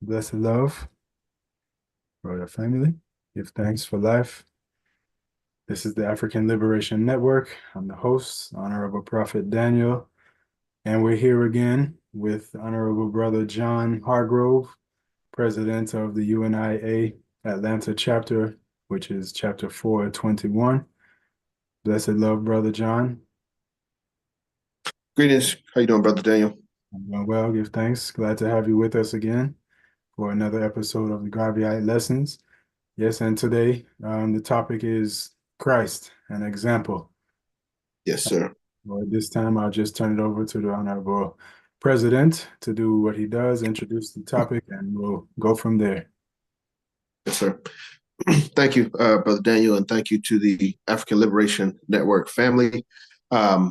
Blessed love for your family. Give thanks for life. This is the African Liberation Network. I'm the host, Honorable Prophet Daniel, and we're here again with Honorable Brother John Hargrove, President of the UNIA Atlanta Chapter, which is Chapter 421. Blessed love, Brother John. Greetings. How you doing, Brother Daniel? I'm doing well. Give thanks. Glad to have you with us again for another episode of the Garveyite Lessons. Yes, and today the topic is Christ, an example. Yes, sir. Well, this time I'll just turn it over to the Honorable President to do what he does, introduce the topic, and we'll go from there. Yes, sir. Thank you, Brother Daniel, and thank you to the African Liberation Network family. As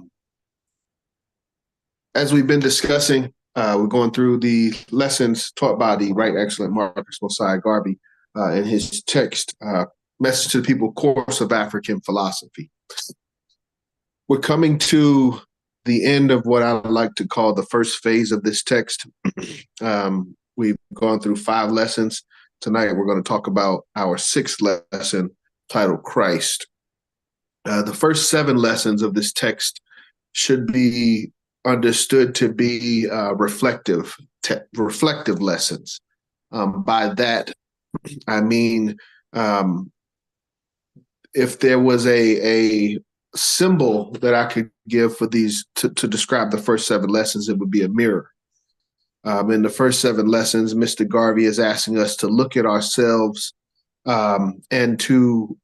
we've been discussing, we're going through the lessons taught by the Right Excellent Marcus Mosiah Garvey in his text, Message to the People, Course of African Philosophy. We're coming to the end of what I like to call the first phase of this text. We've gone through 5 lessons. Tonight, we're going to talk about our 6th lesson titled Christ. The first 7 lessons of this text should be understood to be reflective lessons. By that, I mean, if there was a symbol that I could give for these to describe the first 7 lessons, it would be a mirror. In the first 7 lessons, Mr. Garvey is asking us to look at ourselves and to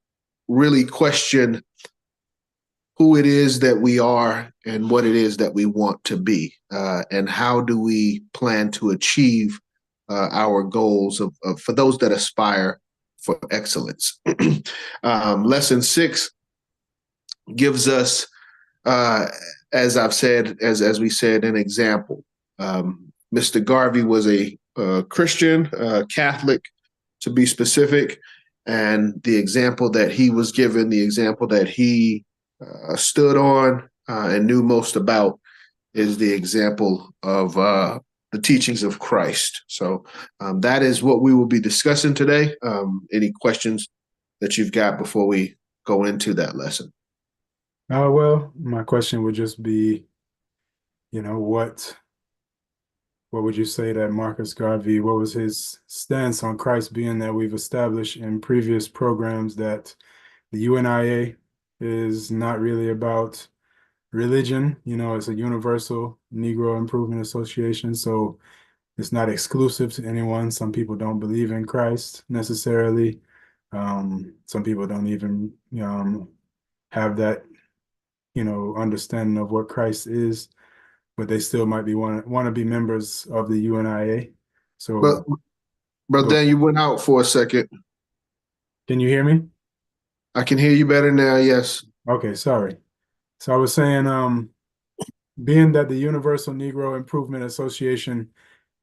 really question who it is that we are and what it is that we want to be, and how do we plan to achieve our goals for those that aspire for excellence. Lesson 6 gives us, as I've said, as we said, an example. Mr. Garvey was a Christian, Catholic, to be specific, and the example that he was given, the example that he stood on and knew most about, is the example of the teachings of Christ. So that is what we will be discussing today. Any questions that you've got before we go into that lesson? Well, my question would just be, what would you say that Marcus Garvey, what was his stance on Christ, being that we've established in previous programs that the UNIA is not really about religion. It's a universal Negro Improvement Association, so it's not exclusive to anyone. Some people don't believe in Christ necessarily. Some people don't even have that, understanding of what Christ is, but they still might be want to be members of the UNIA. So, But then you went out for a second. Can you hear me? I can hear you better now. Yes. Okay, sorry. So I was saying, being that the Universal Negro Improvement Association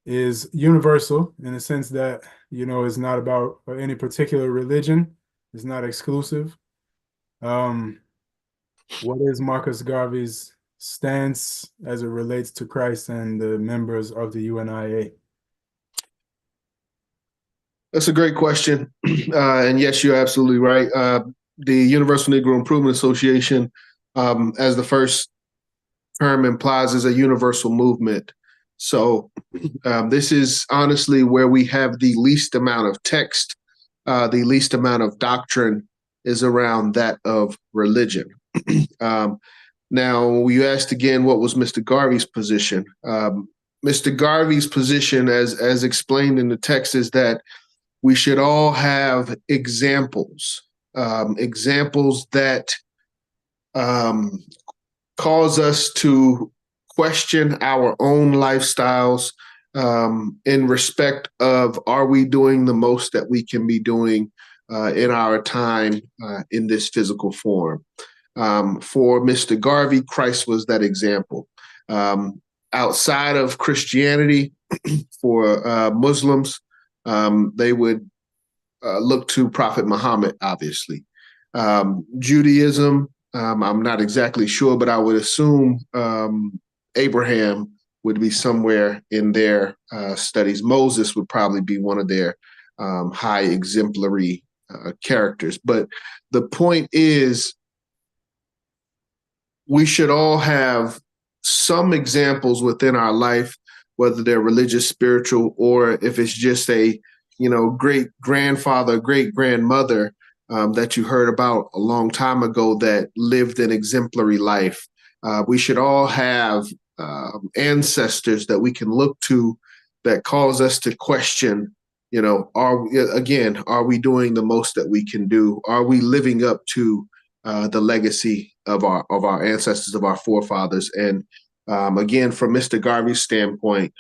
is universal in the sense that, it's not about any particular religion, it's not exclusive. What is Marcus Garvey's stance as it relates to Christ and the members of the UNIA? That's a great question. And yes, you're absolutely right. The Universal Negro Improvement Association, as the first term implies, is a universal movement. So this is honestly where we have the least amount of text, the least amount of doctrine is around that of religion. Now, you asked again, what was Mr. Garvey's position? Mr. Garvey's position, as explained in the text, is that we should all have examples, examples that cause us to question our own lifestyles in respect of, are we doing the most that we can be doing in our time in this physical form? For Mr. Garvey, Christ was that example. Outside of Christianity, for Muslims, they would look to Prophet Muhammad, obviously. Judaism, I'm not exactly sure, but I would assume Abraham would be somewhere in their studies. Moses would probably be one of their high exemplary characters. But the point is, we should all have some examples within our life, whether they're religious, spiritual, or if it's just a, great grandfather, great grandmother that you heard about a long time ago that lived an exemplary life. We should all have ancestors that we can look to that cause us to question, are we doing the most that we can do? Are we living up to the legacy of our ancestors, of our forefathers? And again, from Mr. Garvey's standpoint,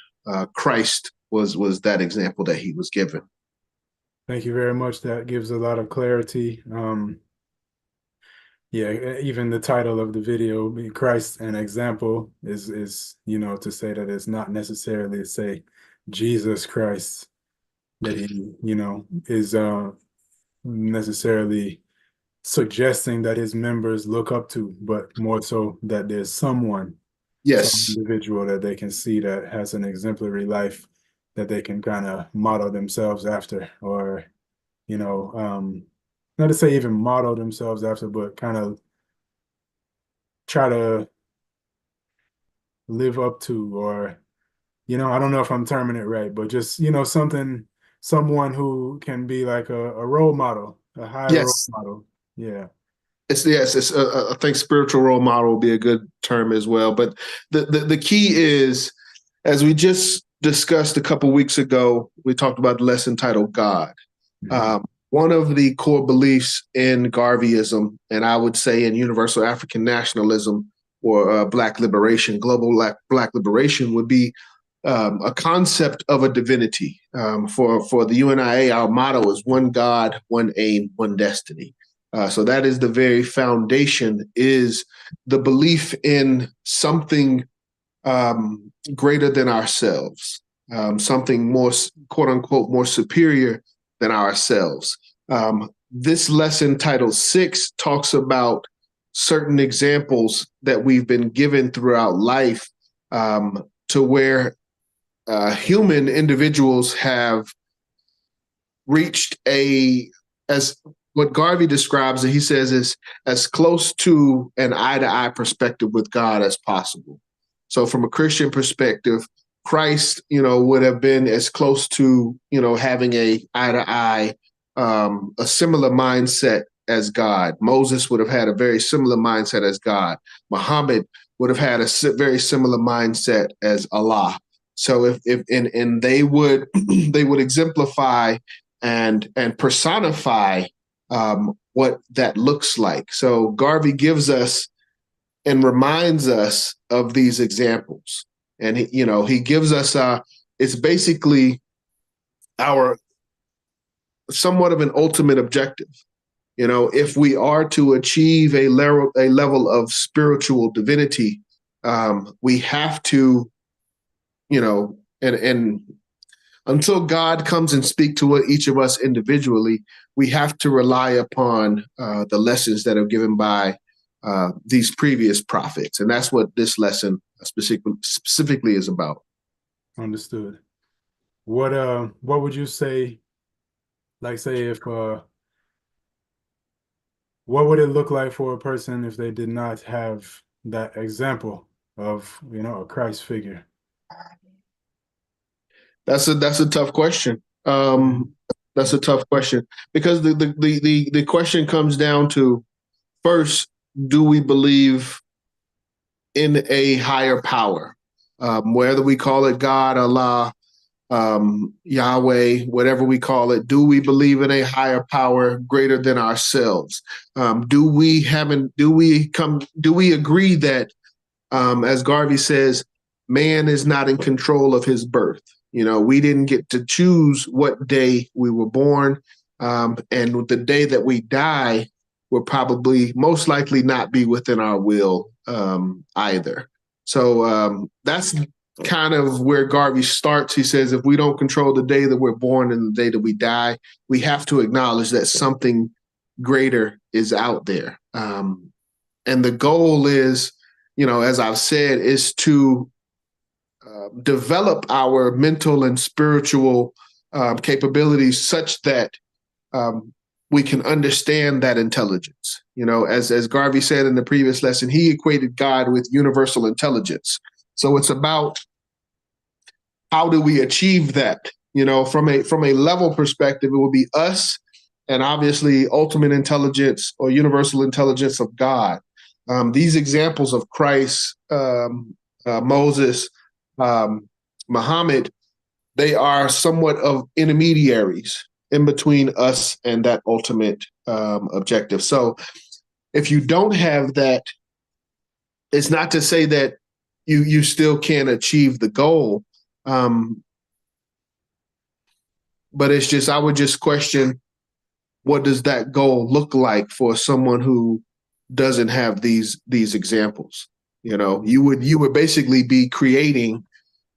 Christ was that example that he was given. Thank you very much. That gives a lot of clarity. Yeah, even the title of the video, Christ an example, is to say that it's not necessarily to say Jesus Christ, that he, is necessarily suggesting that his members look up to, but more so that there's some Yes. individual that they can see that has an exemplary life that they can kind of model themselves after, or, not to say even model themselves after, but kind of try to live up to, or, I don't know if I'm terming it right, but just, someone who can be like a role model, a high role Yes. model. Yeah. I think spiritual role model will be a good term as well. But the key is, as we just discussed a couple weeks ago, we talked about the lesson titled God. Mhm. One of the core beliefs in Garveyism, and I would say in universal African nationalism or Black liberation, global Black liberation, would be a concept of a divinity. For the UNIA, our motto is one God, one aim, one destiny. So that is the very foundation, is the belief in something greater than ourselves, something more, quote unquote, more superior than ourselves. This lesson titled 6 talks about certain examples that we've been given throughout life, to where human individuals have reached as what Garvey describes, he says, is as close to an eye-to-eye perspective with God as possible. So from a Christian perspective, Christ, would have been as close to, having a eye-to-eye, a similar mindset as God. Moses would have had a very similar mindset as God. Muhammad would have had a very similar mindset as Allah. So if they would they would exemplify and personify what that looks like. So Garvey gives us and reminds us of these examples, and he gives us it's basically our somewhat of an ultimate objective. If we are to achieve a level of spiritual divinity, we have to, and until God comes and speak to each of us individually, we have to rely upon the lessons that are given by these previous prophets. And that's what this lesson specifically is about. Understood. What would you say, like, say, if what would it look like for a person if they did not have that example of, a Christ figure? That's a tough question. That's a tough question, because the question comes down to, first, do we believe in a higher power? Whether we call it God, Allah, Yahweh, whatever we call it, do we believe in a higher power greater than ourselves? Do we agree that, as Garvey says, man is not in control of his birth? We didn't get to choose what day we were born, and the day that we die will probably most likely not be within our will either. So that's kind of where Garvey starts. He says, if we don't control the day that we're born and the day that we die, we have to acknowledge that something greater is out there. And the goal is, as I've said, is to develop our mental and spiritual capabilities such that we can understand that intelligence. You know, as Garvey said in the previous lesson, he equated God with universal intelligence. So it's about how do we achieve that? You know, from a level perspective, it will be us and obviously ultimate intelligence or universal intelligence of God. These examples of Christ, Moses, Muhammad, they are somewhat of intermediaries in between us and that ultimate objective. So if you don't have that, it's not to say that you still can't achieve the goal. But it's just, I would just question, what does that goal look like for someone who doesn't have these examples? You know, you would basically be creating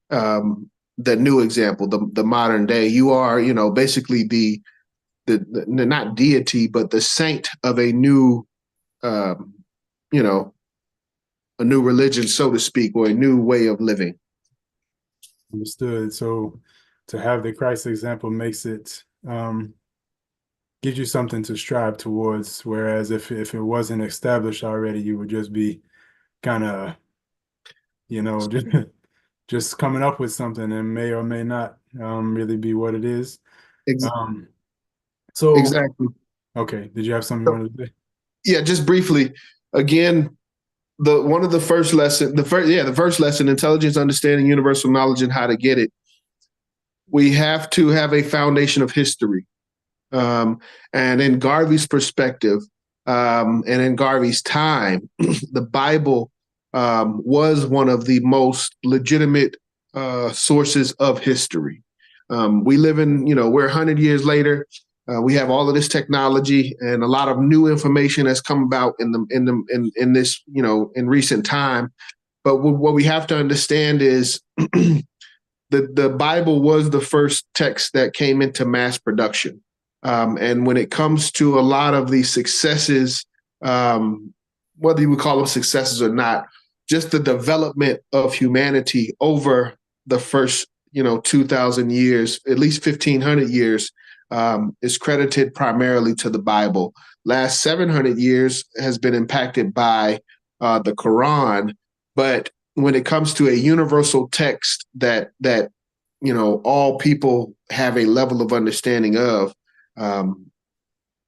the new example, the modern day. You are, you know, basically the not deity, but the saint of a new, you know, a new religion, so to speak, or a new way of living. Understood. So to have the Christ example makes it gives you something to strive towards. Whereas if it wasn't established already, you would just be kind of, you know, just coming up with something and may or may not really be what it is. Um, so Exactly. okay, did you have something you wanted to say? Yeah, just briefly. Again, one of the first lesson, the first lesson, intelligence, understanding universal knowledge, and how to get it. We have to have a foundation of history. And in Garvey's perspective, and in Garvey's time, the Bible was one of the most legitimate sources of history. We live in, you know, we're 100 years later. We have all of this technology and a lot of new information that's come about in this, you know, in recent time. But what we have to understand is the Bible was the first text that came into mass production. And when it comes to a lot of the successes, whether you would call them successes or not, just the development of humanity over the first, you know, 2,000 years, at least 1,500 years, is credited primarily to the Bible. Last 700 years has been impacted by the Quran, but when it comes to a universal text that you know all people have a level of understanding of,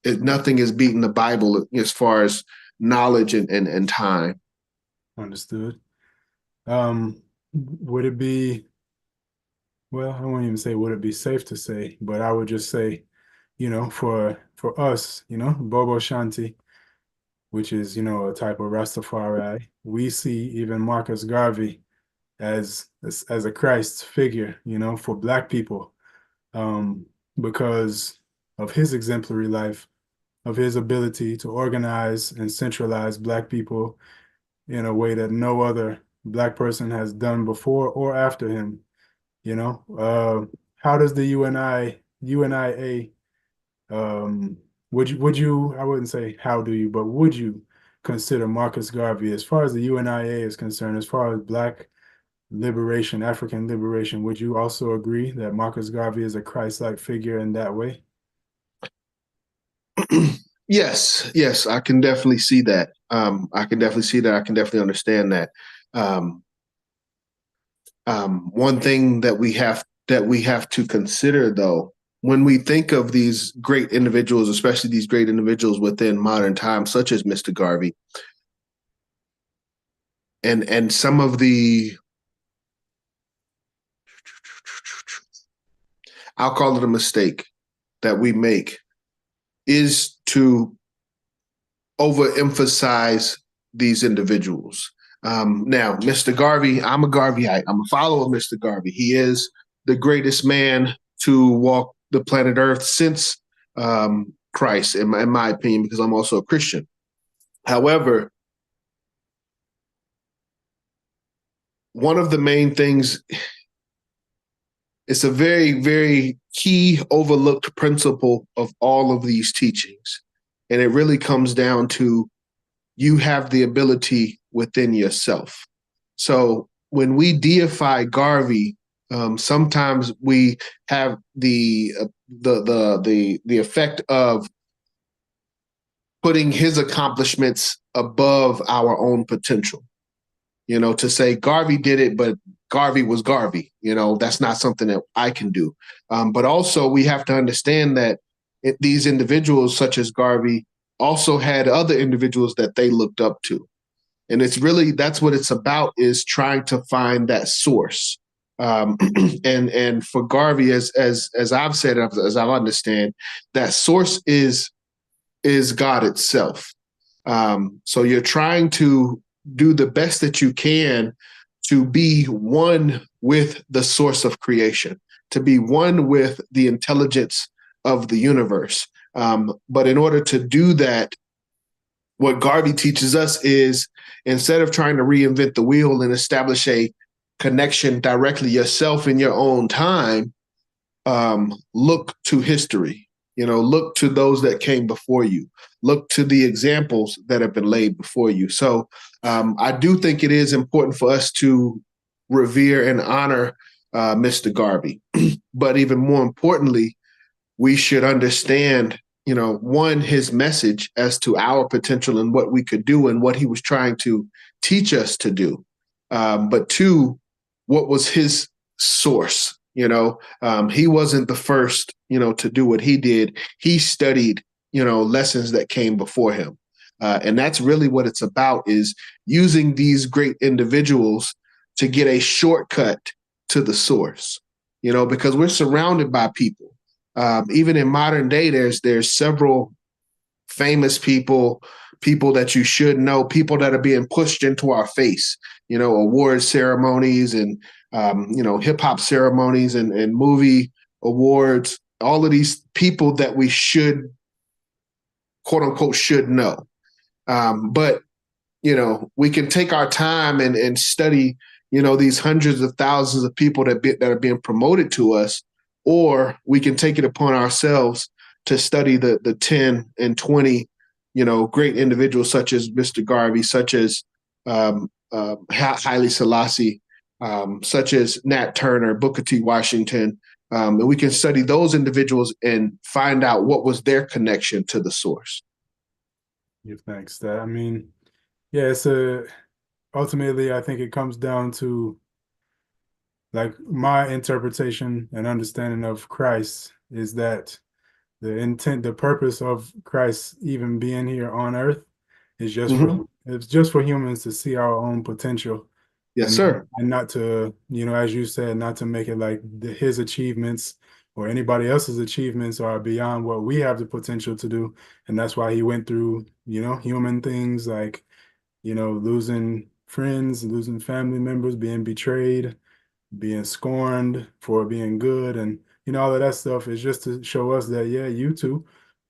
nothing is beating the Bible as far as knowledge and time. Understood. Would it be, well, I won't even say would it be safe to say, but I would just say, you know, for us, you know, Bobo Shanti, which is, you know, a type of Rastafari, we see even Marcus Garvey as a Christ figure, you know, for Black people, because of his exemplary life, of his ability to organize and centralize Black people in a way that no other Black person has done before or after him. You know, how does the UNIA, would you, I wouldn't say how do you, but would you consider Marcus Garvey, as far as the UNIA is concerned, as far as Black liberation, African liberation, would you also agree that Marcus Garvey is a Christ-like figure in that way? Yes, I can definitely see that. I can definitely see that. I can definitely understand that. One thing that we have to consider, though, when we think of these great individuals, especially these great individuals within modern times, such as Mr. Garvey, and some of the, I'll call it a mistake that we make, is to overemphasize these individuals. Now, Mr. Garvey, I'm a Garveyite. I'm a follower of Mr. Garvey. He is the greatest man to walk the planet Earth since Christ, in my opinion, because I'm also a Christian. However, one of the main things, it's a very, very key overlooked principle of all of these teachings. And it really comes down to, you have the ability within yourself. So when we deify Garvey, sometimes we have the effect of putting his accomplishments above our own potential. To say Garvey did it, but Garvey was Garvey. That's not something that I can do. But also, we have to understand that these individuals, such as Garvey, also had other individuals that they looked up to. And that's what it's about, is trying to find that source. And for Garvey, as I've said, as I understand, that source is God itself. So you're trying to do the best that you can to be one with the source of creation, to be one with the intelligence of the universe. But in order to do that, what Garvey teaches us is, instead of trying to reinvent the wheel and establish a connection directly yourself in your own time, look to history. Look to those that came before you. Look to the examples that have been laid before you. So I do think it is important for us to revere and honor Mr. Garvey. But even more importantly, we should understand, one, his message as to our potential and what we could do and what he was trying to teach us to do. But two, what was his source? He wasn't the first, to do what he did. He studied, lessons that came before him. And that's really what it's about, is using these great individuals to get a shortcut to the source, because we're surrounded by people. Even in modern day, there's several famous people that you should know, people that are being pushed into our face, award ceremonies and, hip hop ceremonies and movie awards, all of these people that we should, quote unquote, should know. But, we can take our time and study, these hundreds of thousands of people that are being promoted to us, or we can take it upon ourselves to study the 10 and 20, great individuals such as Mr. Garvey, such as Haile Selassie, such as Nat Turner, Booker T. Washington. And we can study those individuals and find out what was their connection to the source. Yeah, thanks. Yeah, ultimately, I think it comes down to, like, my interpretation and understanding of Christ is that the purpose of Christ even being here on earth is just Mm-hmm. it's just for humans to see our own potential, Yes, and sir. not to, as you said, not to make it like his achievements or anybody else's achievements are beyond what we have the potential to do. And that's why he went through, human things like, losing friends, losing family members, being betrayed, being scorned for being good, and all of that stuff is just to show us that, yeah, you too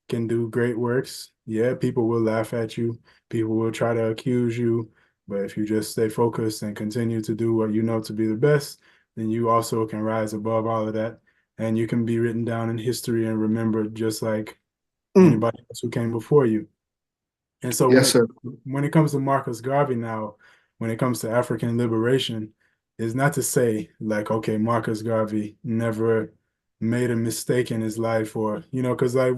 can do great works. Yeah, people will laugh at you, people will try to accuse you, but if you just stay focused and continue to do what you know to be the best, then you also can rise above all of that, and you can be written down in history and remembered just like Mm. anybody else who came before you. And so Yes, sir. when it comes to Marcus Garvey now, when it comes to African liberation, is not to say like, okay, Marcus Garvey never made a mistake in his life, or, because like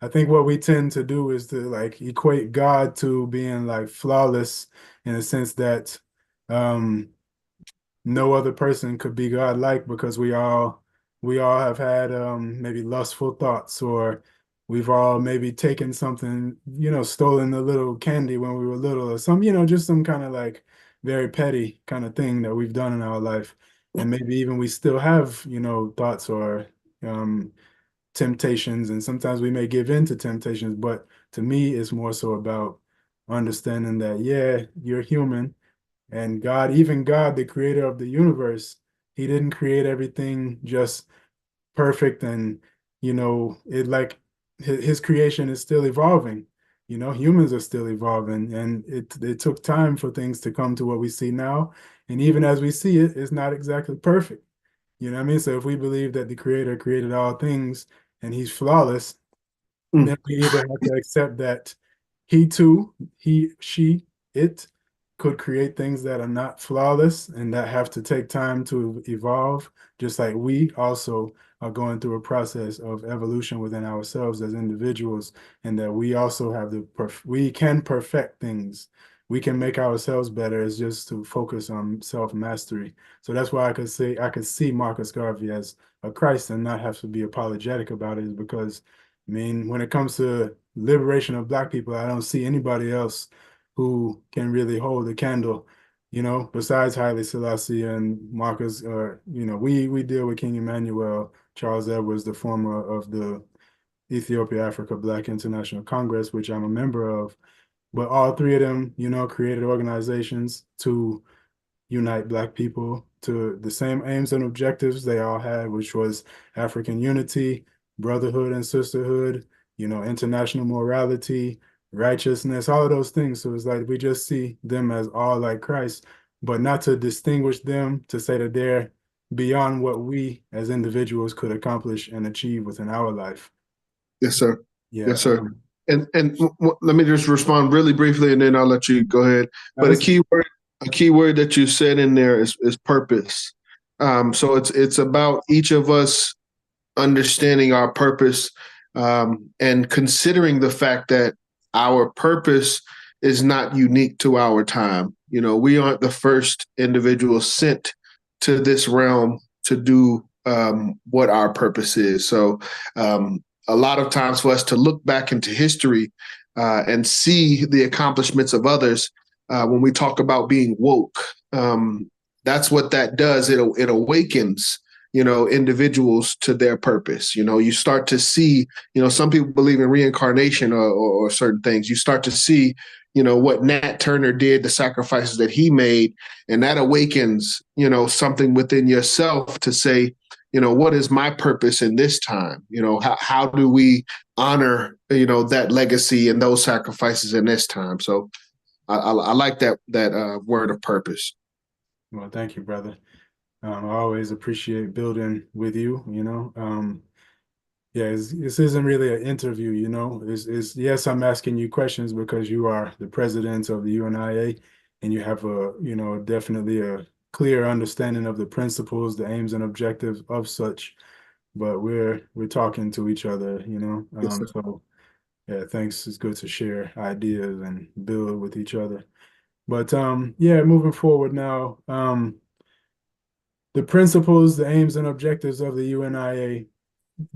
I think what we tend to do is to like equate God to being like flawless, in a sense that um no other person could be God-like, because we all have had maybe lustful thoughts, or we've all maybe taken something, stolen a little candy when we were little, or some, just some kind of like very petty kind of thing that we've done in our life. And maybe even we still have, thoughts or um temptations, and sometimes we may give in to temptations, but to me it's more so about understanding that, yeah, you're human, and God, even God, the creator of the universe, he didn't create everything just perfect. And, it like his creation is still evolving. Humans are still evolving, and it took time for things to come to what we see now. And even as we see it, it's not exactly perfect. You know what I mean? So if we believe that the creator created all things and he's flawless, Mm. then we either have to accept that he too, he, she, it could create things that are not flawless and that have to take time to evolve, just like we also are going through a process of evolution within ourselves as individuals, and that we also have we can perfect things. We can make ourselves better. It's just to focus on self-mastery. So that's why I could see Marcus Garvey as a Christ and not have to be apologetic about it, is because I mean, when it comes to liberation of Black people, I don't see anybody else who can really hold a candle, besides Haile Selassie and Marcus. We deal with King Emmanuel, Charles Edwards, the former of the Ethiopia Africa Black International Congress, which I'm a member of. But all three of them, created organizations to unite Black people to the same aims and objectives they all had, which was African unity, brotherhood and sisterhood, international morality, righteousness, all of those things. So it's like we just see them as all like Christ, but not to distinguish them, to say that they're beyond what we as individuals could accomplish and achieve within our life. Yes, sir. Yeah. Yes, sir. Let me just respond really briefly, and then I'll let you go ahead. But a key word that you said in there is purpose. So it's about each of us understanding our purpose, and considering the fact that our purpose is not unique to our time. We aren't the first individuals sent to this realm to do what our purpose is. So a lot of times for us to look back into history and see the accomplishments of others, when we talk about being woke, that's what that does. It awakens individuals to their purpose. You start to see, some people believe in reincarnation or certain things. You start to see, what Nat Turner did, the sacrifices that he made, and that awakens, something within yourself to say, what is my purpose in this time? How do we honor, that legacy and those sacrifices in this time? So I like that word of purpose. Well, thank you, brother. I always appreciate building with you, Yeah, this isn't really an interview, yes, I'm asking you questions because you are the president of the UNIA and you have definitely a clear understanding of the principles, the aims and objectives of such, but we're talking to each other, Yes, so yeah, thanks. It's good to share ideas and build with each other. But yeah, moving forward now, the principles, the aims and objectives of the UNIA,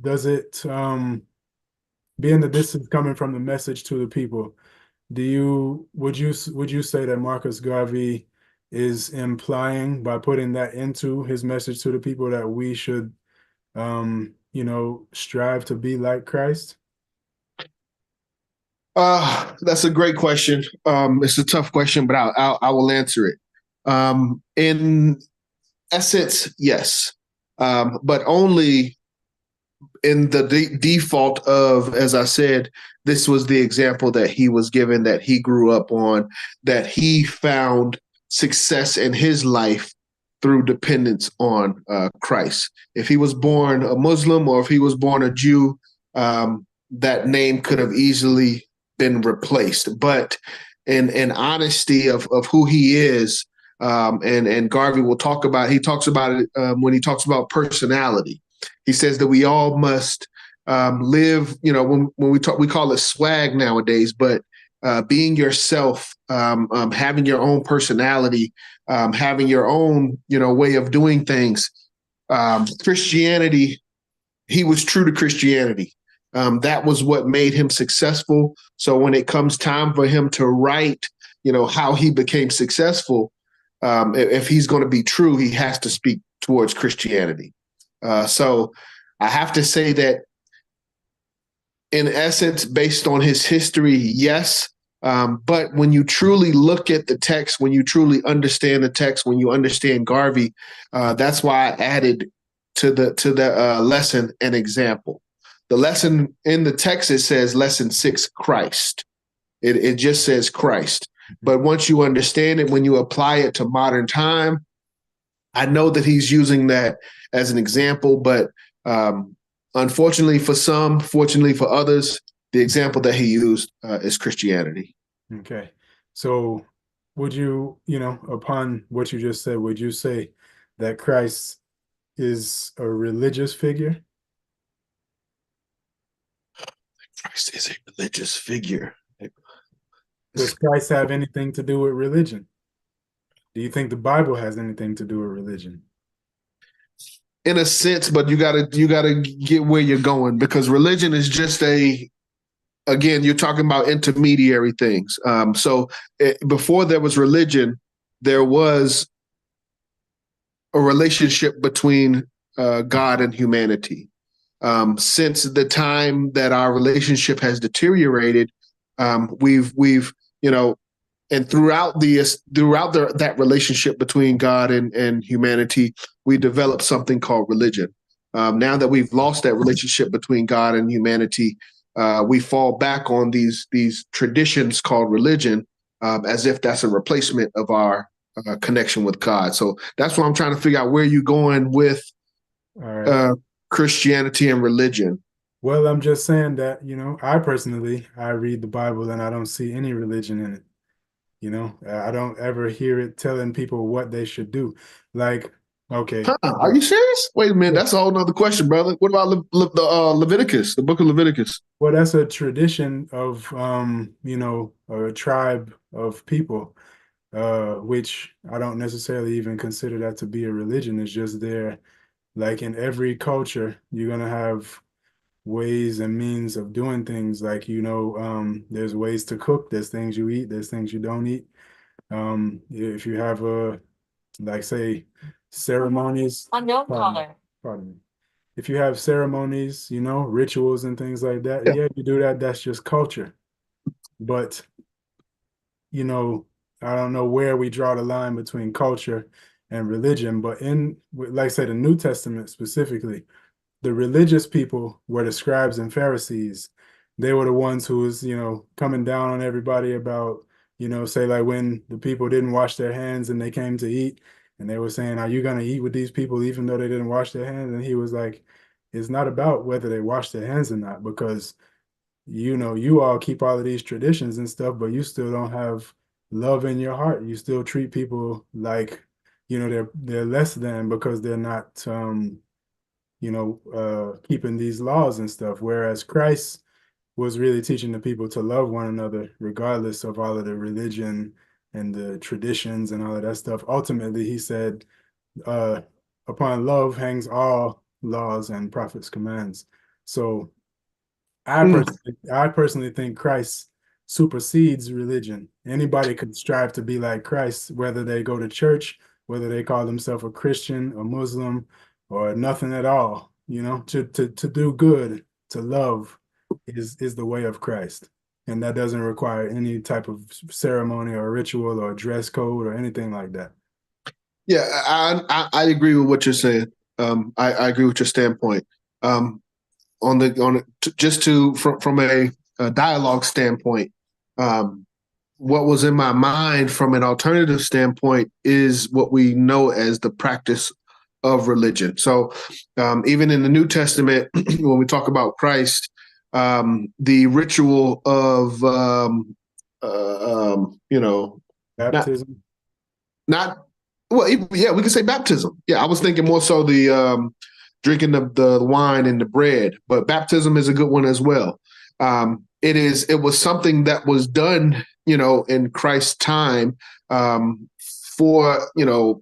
does it being that this is coming from the message to the people, would you say that Marcus Garvey is implying by putting that into his message to the people that we should strive to be like Christ? That's a great question. It's a tough question, but I will answer it. In essence, yes, but only in the default of, as I said, this was the example that he was given, that he grew up on, that he found success in his life through dependence on Christ. If he was born a Muslim or if he was born a Jew, that name could have easily been replaced. But in honesty of who he is, and Garvey will talk about, he talks about it when he talks about personality. He says that we all must live, when we talk, we call it swag nowadays, but being yourself, having your own personality, having your own, way of doing things. Christianity, he was true to Christianity. That was what made him successful. So when it comes time for him to write, how he became successful, if he's going to be true, he has to speak towards Christianity. So I have to say that in essence, based on his history, yes. But when you truly look at the text, when you truly understand the text, when you understand Garvey, that's why I added to the lesson an example. The lesson in the text, it says lesson 6, Christ. It just says Christ. But once you understand it, when you apply it to modern time, I know that he's using that as an example, but unfortunately for some, fortunately for others, the example that he used is Christianity. Okay. So would you, upon what you just said, would you say that Christ is a religious figure? Christ is a religious figure. Does Christ have anything to do with religion? Do you think the Bible has anything to do with religion? In a sense, but you gotta get where you're going, because religion is just a, again, you're talking about intermediary things. Before there was religion, there was a relationship between God and humanity. Since the time that our relationship has deteriorated, we've you know, and that relationship between God and humanity, we developed something called religion. Now that we've lost that relationship between God and humanity, we fall back on these traditions called religion, as if that's a replacement of our connection with God. So that's why I'm trying to figure out where you're going with All right. uh, Christianity and religion. Well, I'm just saying that, I personally, I read the Bible and I don't see any religion in it. I don't ever hear it telling people what they should do. Like, okay, Huh, are you serious? Wait a minute, yeah. that's a whole nother question, brother. What about the Leviticus, the book of Leviticus? Well, that's a tradition of, a tribe of people, which I don't necessarily even consider that to be a religion. It's just there, like in every culture, you're gonna have ways and means of doing things. Like, there's ways to cook, there's things you eat, there's things you don't eat. If you have like say ceremonies, unknown caller. Pardon me. If you have ceremonies, rituals and things like that, Yeah. yeah, you do that. That's just culture. But, you know, I don't know where we draw the line between culture and religion, but like I said, the New Testament specifically, the religious people were the scribes and Pharisees. They were the ones who was, coming down on everybody about, say like when the people didn't wash their hands and they came to eat, and they were saying, "Are you going to eat with these people even though they didn't wash their hands?" And he was like, "It's not about whether they wash their hands or not, because you all keep all of these traditions and stuff, but you still don't have love in your heart. You still treat people like, they're less than because they're not keeping these laws and stuff. Whereas Christ was really teaching the people to love one another, regardless of all of the religion and the traditions and all of that stuff. Ultimately, he said, uh, upon love hangs all laws and prophets' commands. So Mm. I personally think Christ supersedes religion. Anybody could strive to be like Christ, whether they go to church, whether they call themselves a Christian, a Muslim, or nothing at all. To do good, to love is the way of Christ. And that doesn't require any type of ceremony or ritual or dress code or anything like that. Yeah, I agree with what you're saying. I agree with your standpoint. Just to from a dialogue standpoint, um, what was in my mind from an alternative standpoint is what we know as the practice of religion. So, even in the New Testament, when we talk about Christ, the ritual of not Baptism. not well, yeah, we could say baptism. Yeah, I was thinking more so the drinking the wine and the bread, but baptism is a good one as well. It was something that was done, in Christ's time, for a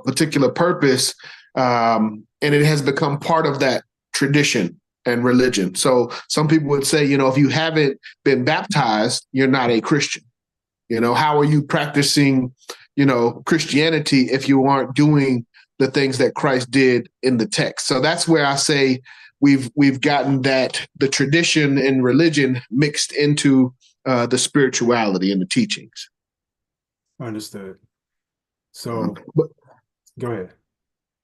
particular purpose, and it has become part of that tradition and religion. So some people would say, if you haven't been baptized, you're not a Christian. How are you practicing, Christianity if you aren't doing the things that Christ did in the text? So that's where I say we've gotten that the tradition and religion mixed into the spirituality and the teachings. Understood. Um, So but, go ahead.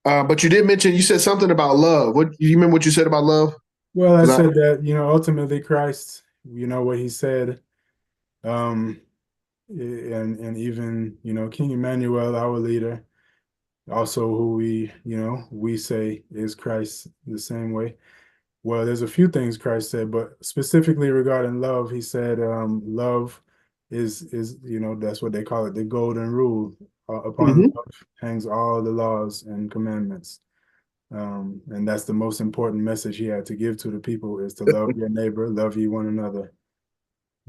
but you did mention, you said something about love. What you remember what you said about love? Well, I Because said that, ultimately Christ, what he said, um, and even, King Emmanuel, our leader, also who we say is Christ the same way. Well, there's a few things Christ said, but specifically regarding love, he said, love is that's what they call it, the golden rule. Upon Hmm. love hangs all the laws and commandments. And that's the most important message he had to give to the people, is to love your neighbor, love ye one another.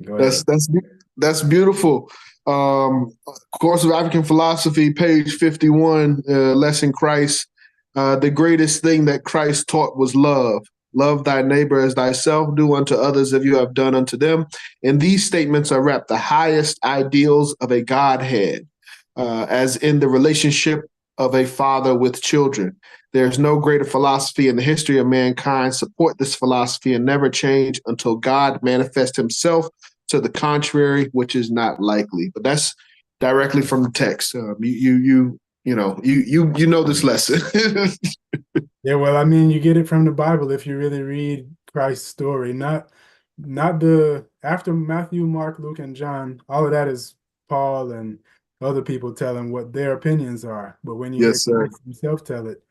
Go That's ahead. that's that's beautiful. Course of African Philosophy, page 51, lesson Christ. The greatest thing that Christ taught was love. Love thy neighbor as thyself, do unto others as you have done unto them. And these statements are wrapped the highest ideals of a Godhead, as in the relationship of a father with children. There's no greater philosophy in the history of mankind. Support this philosophy and never change until God manifests himself to the contrary, which is not likely. But that's directly from the text. You know this lesson. Yeah, well, I mean, you get it from the Bible if you really read Christ's story, not the after Matthew, Mark, Luke, and John. All of that is Paul and other people telling what their opinions are. But when you hear Yes, sir. Christ himself tell it,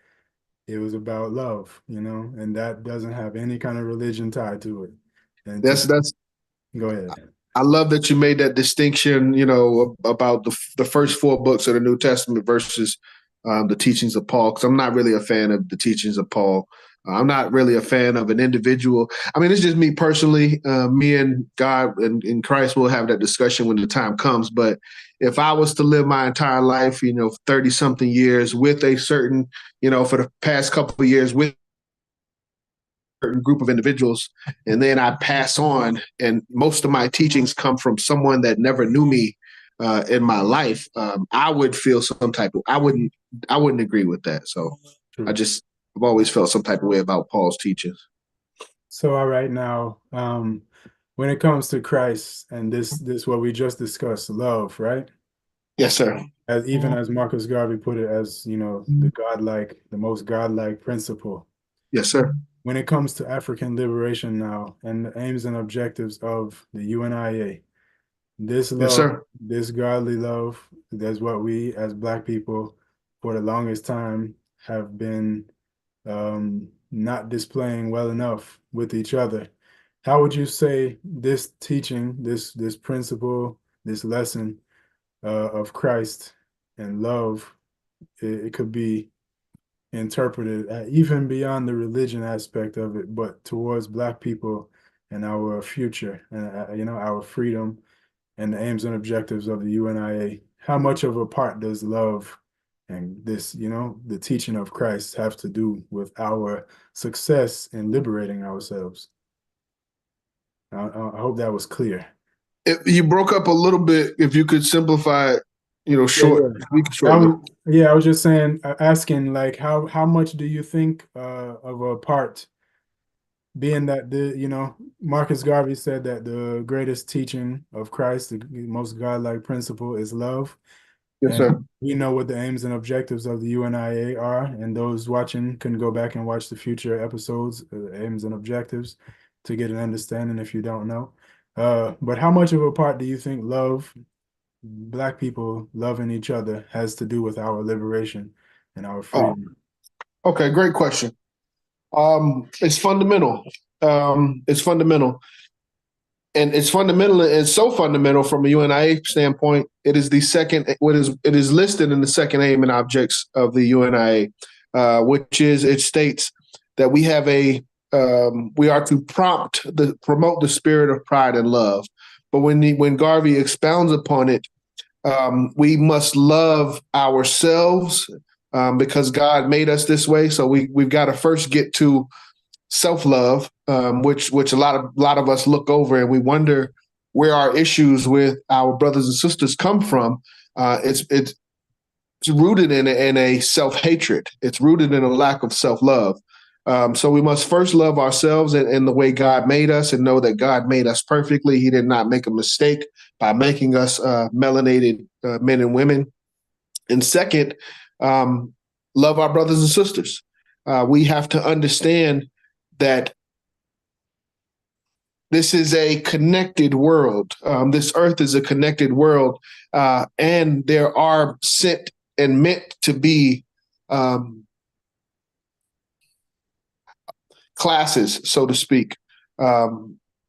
it was about love, and that doesn't have any kind of religion tied to it. And to That's go ahead. I love that you made that distinction, about the first four books of the New Testament versus the teachings of Paul, because I'm not really a fan of the teachings of Paul. I'm not really a fan of an individual. I mean, it's just me personally. Me and God and Christ will have that discussion when the time comes. But if I was to live my entire life, 30 something years with a certain, for the past couple of years with certain group of individuals, and then I pass on, and most of my teachings come from someone that never knew me in my life, I would feel some type of I wouldn't agree with that. So I True. just I've always felt some type of way about Paul's teachings. So, all right, now, when it comes to Christ and this what we just discussed, love, right? Yes, sir. As even as Marcus Garvey put it, as the most godlike principle. Yes, sir. When it comes to African liberation now and the aims and objectives of the UNIA, this Yes, love, sir. this godly love, that's what we as Black people for the longest time have been not displaying well enough with each other. How would you say this teaching, this principle, this lesson of Christ and love, it could be interpreted even beyond the religion aspect of it, but towards Black people and our future and our freedom and the aims and objectives of the UNIA? How much of a part does love and the teaching of Christ have to do with our success in liberating ourselves? I hope that was clear. You broke up a little bit. If you could simplify it, Yeah, short, yeah. we can shorten it. I was just saying, asking like how much do you think of a part, being that Marcus Garvey said that the greatest teaching of Christ, the most godlike principle, is love. Yes, And sir. we know what the aims and objectives of the UNIA are, and those watching can go back and watch the future episodes, aims and objectives, to get an understanding if you don't know. But how much of a part do you think love, Black people loving each other, has to do with our liberation and our Oh, freedom? okay. Great question. It's fundamental. It's fundamental. And it's fundamental. It's so fundamental from a UNIA standpoint. It is the second. It is listed in the second aim and objects of the UNIA, which is it states that we are to promote the spirit of pride and love. But when Garvey expounds upon it, we must love ourselves, because God made us this way. So we've got to first get to self-love, which a lot of us look over and we wonder where our issues with our brothers and sisters come from. It's rooted in a self-hatred. It's rooted in a lack of self-love. So we must first love ourselves in the way God made us, and know that God made us perfectly. He did not make a mistake by making us melanated men and women. And second, love our brothers and sisters. We have to understand that this is a connected world. This earth is a connected world, and there are sent and meant to be classes, so to speak.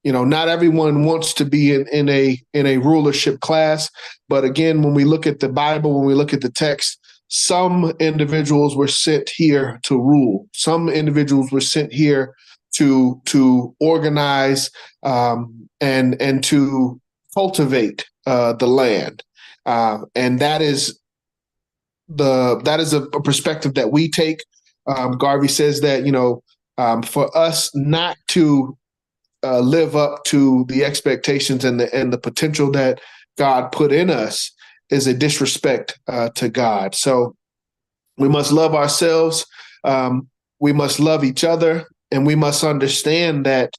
not everyone wants to be in a rulership class. But again, when we look at the Bible, when we look at the text, some individuals were sent here to rule. Some individuals were sent here to organize and to cultivate the land, and that is a perspective that we take. Garvey says that for us not to live up to the expectations and the potential that God put in us is a disrespect to God. So we must love ourselves, we must love each other, and we must understand that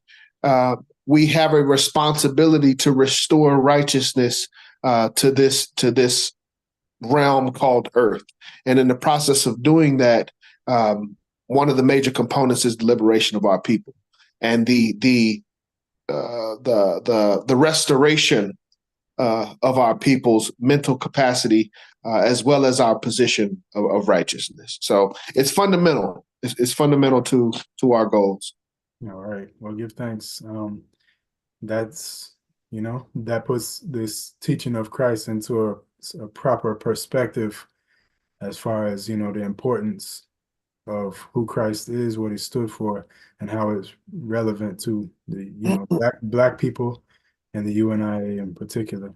we have a responsibility to restore righteousness to this realm called Earth. And in the process of doing that, one of the major components is the liberation of our people and the restoration of our people's mental capacity, as well as our position of righteousness. So it's fundamental. It's fundamental to our goals. All right. Well, give thanks. That's, that puts this teaching of Christ into a proper perspective as far as, the importance of who Christ is, what he stood for, and how it's relevant to the, black people and the UNIA in particular.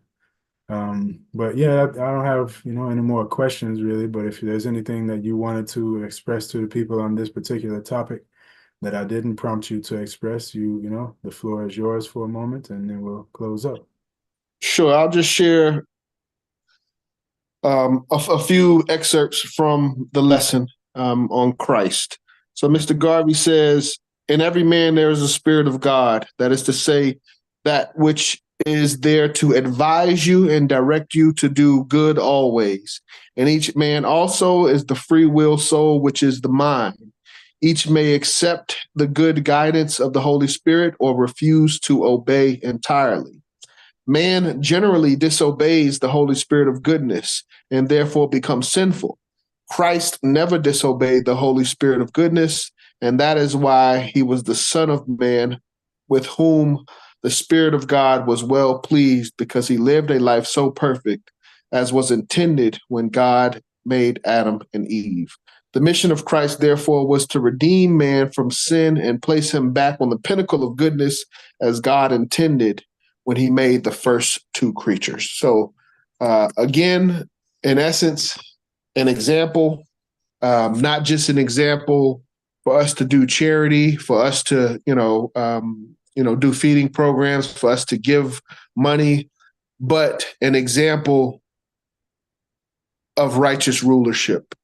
But yeah, I don't have, any more questions really, but if there's anything that you wanted to express to the people on this particular topic that I didn't prompt you to express, the floor is yours for a moment and then we'll close up. Sure. I'll just share a few excerpts from the lesson on Christ. So Mr. Garvey says, in every man there is a spirit of God, that is to say, that which is there to advise you and direct you to do good always. And each man also is the free will soul, which is the mind. Each may accept the good guidance of the Holy Spirit or refuse to obey entirely. Man generally disobeys the Holy Spirit of goodness and therefore becomes sinful. Christ never disobeyed the Holy Spirit of goodness, and that is why he was the Son of Man, with whom the Spirit of God was well pleased, because he lived a life so perfect as was intended when God made Adam and Eve. The mission of Christ, therefore, was to redeem man from sin and place him back on the pinnacle of goodness as God intended when he made the first two creatures. So again, in essence, an example, not just an example for us to do charity, for us to, do feeding programs, for us to give money, but an example of righteous rulership.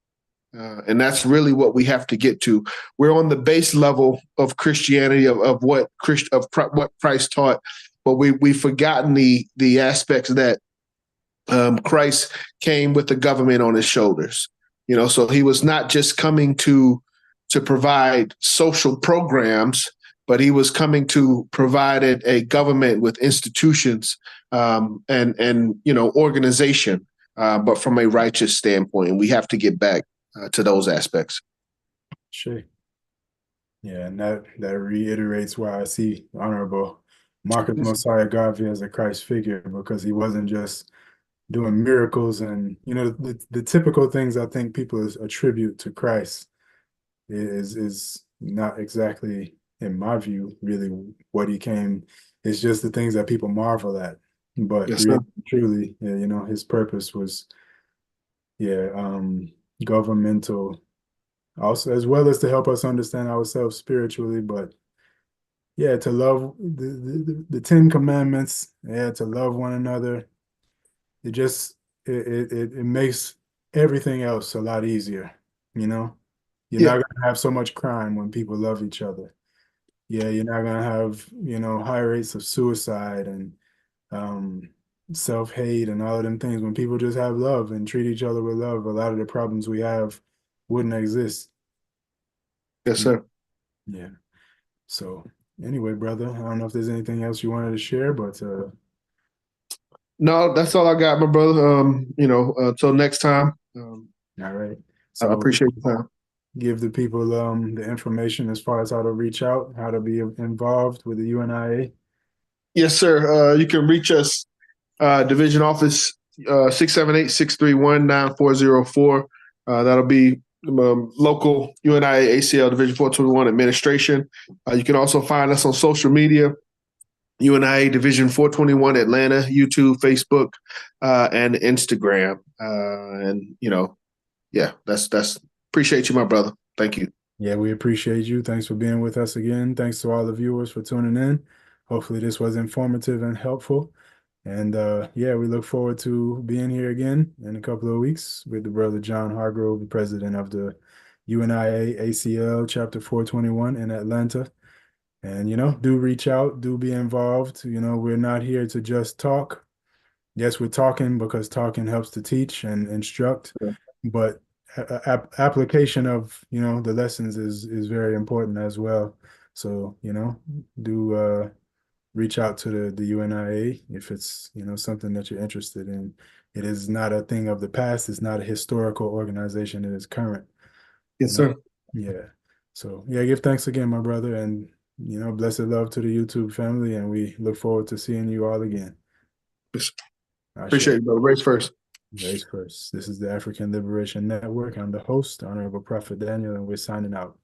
And that's really what we have to get to. We're on the base level of Christianity, of what Christ taught, but we've forgotten the aspects that Christ came with the government on his shoulders. So he was not just coming to provide social programs, but he was coming to provide a government with institutions and organization, but from a righteous standpoint. And we have to get back to those aspects. Sure. Yeah, and that reiterates why I see Honorable Marcus Mosiah Garvey as a Christ figure, because he wasn't just doing miracles and the typical things I think people attribute to Christ is not exactly, in my view, really what he came. It's just the things that people marvel at. But Yes, really, truly, his purpose was, governmental, also, as well as to help us understand ourselves spiritually. But yeah, to love the Ten Commandments, to love one another. It makes everything else a lot easier. You're Yeah. not gonna have so much crime when people love each other. Yeah, you're not gonna have, high rates of suicide and self-hate and all of them things. When people just have love and treat each other with love, a lot of the problems we have wouldn't exist. Yes, sir. Yeah. So anyway, brother, I don't know if there's anything else you wanted to share, but no, that's all I got, my brother. Until next time. all right. I So appreciate your time. give the people the information as far as how to reach out, how to be involved with the UNIA. Yes, sir. You can reach us, division office 678-631-9404. That'll be local UNIA-ACL Division 421 administration. You can also find us on social media, UNIA Division 421 Atlanta, YouTube, Facebook, and Instagram. And yeah, that's appreciate you, my brother. Thank you. Yeah, we appreciate you. Thanks for being with us again. Thanks to all the viewers for tuning in. Hopefully this was informative and helpful. And yeah, we look forward to being here again in a couple of weeks with the brother John Hargrove, the president of the UNIA-ACL Chapter 421 in Atlanta. And, do reach out, do be involved. We're not here to just talk. Yes, we're talking because talking helps to teach and instruct, but application of, the lessons is very important as well. So, do reach out to the UNIA if it's, something that you're interested in. It is not a thing of the past. It's not a historical organization. It is current, you Yes, know? sir. Yeah. So yeah, give thanks again, my brother, and blessed love to the YouTube family, and we look forward to seeing you all again. Appreciate Ashe. you, brother. Race first. Race first. This is the African Liberation Network. I'm the host, Honorable Prophet Daniel, and we're signing out.